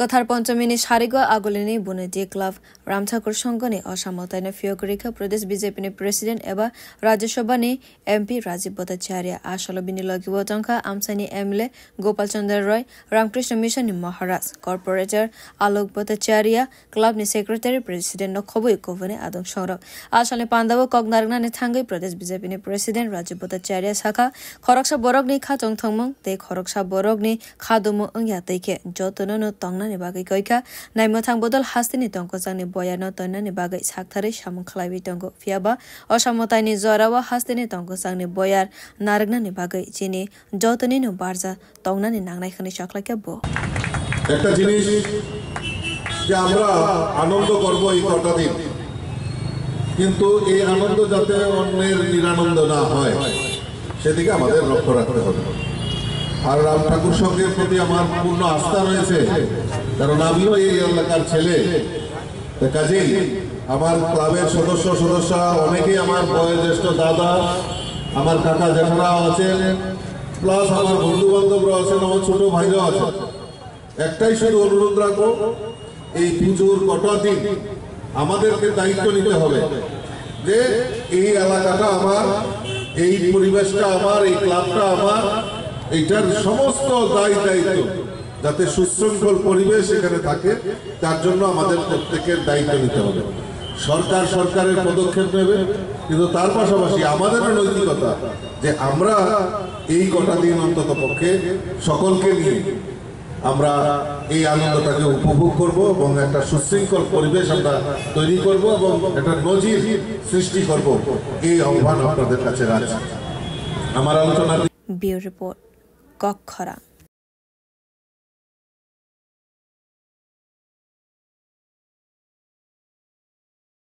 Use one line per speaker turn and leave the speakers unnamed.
কথার পঞ্চমিনী সারিগ আগলিনী বুনেটি ক্লাব রামঠাকুর সংঘনি অসামতায়ন ফিয়করিকা প্রদেশ BJP president এবা রাজ্যসভানি MP Rajib Bhattacharya আসলবিনী লগিব টঙ্কা আমসানি MLA Gopal Chandra রয় রামকৃষ্ণ মিশননি মহারাজ corporator আলোক Bhattacharya ক্লাবনি secretary president খবই কভনে আদং সংরক আসলে পান্দাব কগনারগনানি থাঙ্গই প্রদেশ বিজেপি প্রেসিডেন্ট রাজীব ভট্টাচার্য শাখা খরকসা বরকনি খাচং থংমং তে খরকসা বরকনি খাদুমো ওংয়া তেকে যতননো তংনানি বাগै কইকা নাইমথাং বদল হাস্তিনি তংকজাंनि बयानो तन्नानि बागै साकथारै सामुं खालायबाय दंगो फियाबा असामतायनि जरावा हास्तिनि तंकजांनि बयार नारगनानि बागै जिनि जतनिनो बारजा तंनानि नांनायखौनि साख्लायखाबो
একটা জিনিস যে আমরা আনন্দ করব এই কটা দিন কিন্তু এই আনন্দ যাতে অন্যের নিরানন্দ না হয় সেদিকে আমাদের লক্ষ্য রাখতে হবে আর রাম ঠাকুর সংঘের প্রতি আমার পূর্ণ আস্থা রয়েছে কারণ আমিও এই এলাকার ছেলে কাজেই আমার ক্লাবের সদস্য অনেকেই আমার বয়োজ্যেষ্ঠ দাদা আমার কাকা জেঠারাও আছেন প্লাস আমার বন্ধু বান্ধবরা আছেন আমার ছোট ভাইরাও আছেন একটাই শুধু অনুরোধ রাখবো এই পুজোর কটা দিন আমাদেরকে দায়িত্ব নিতে হবে যে এই এলাকাটা আমার এই পরিবেশটা আমার এই ক্লাবটা আমার এইটার সমস্ত দায়িত্ব যাতে সুশৃঙ্খল পরিবেশ এখানে থাকে তার জন্য আমাদের প্রত্যেকের দায়িত্ব নিতে হবে সরকারের পদক্ষেপ নেবে কিন্তু তার পাশাপাশি আমাদের নৈতিকতা যে আমরা এই কটা দিন অন্তত পক্ষে সকলকে নিয়ে আমরা এই আনন্দটাকে উপভোগ করব এবং একটা সুশৃঙ্খল পরিবেশ আমরা তৈরি করব এবং একটা নজির সৃষ্টি করব এই আহ্বান আপনাদের কাছে রাখছি আমার আলোচনা
ব্যুরো রিপোর্ট কক্ষরা।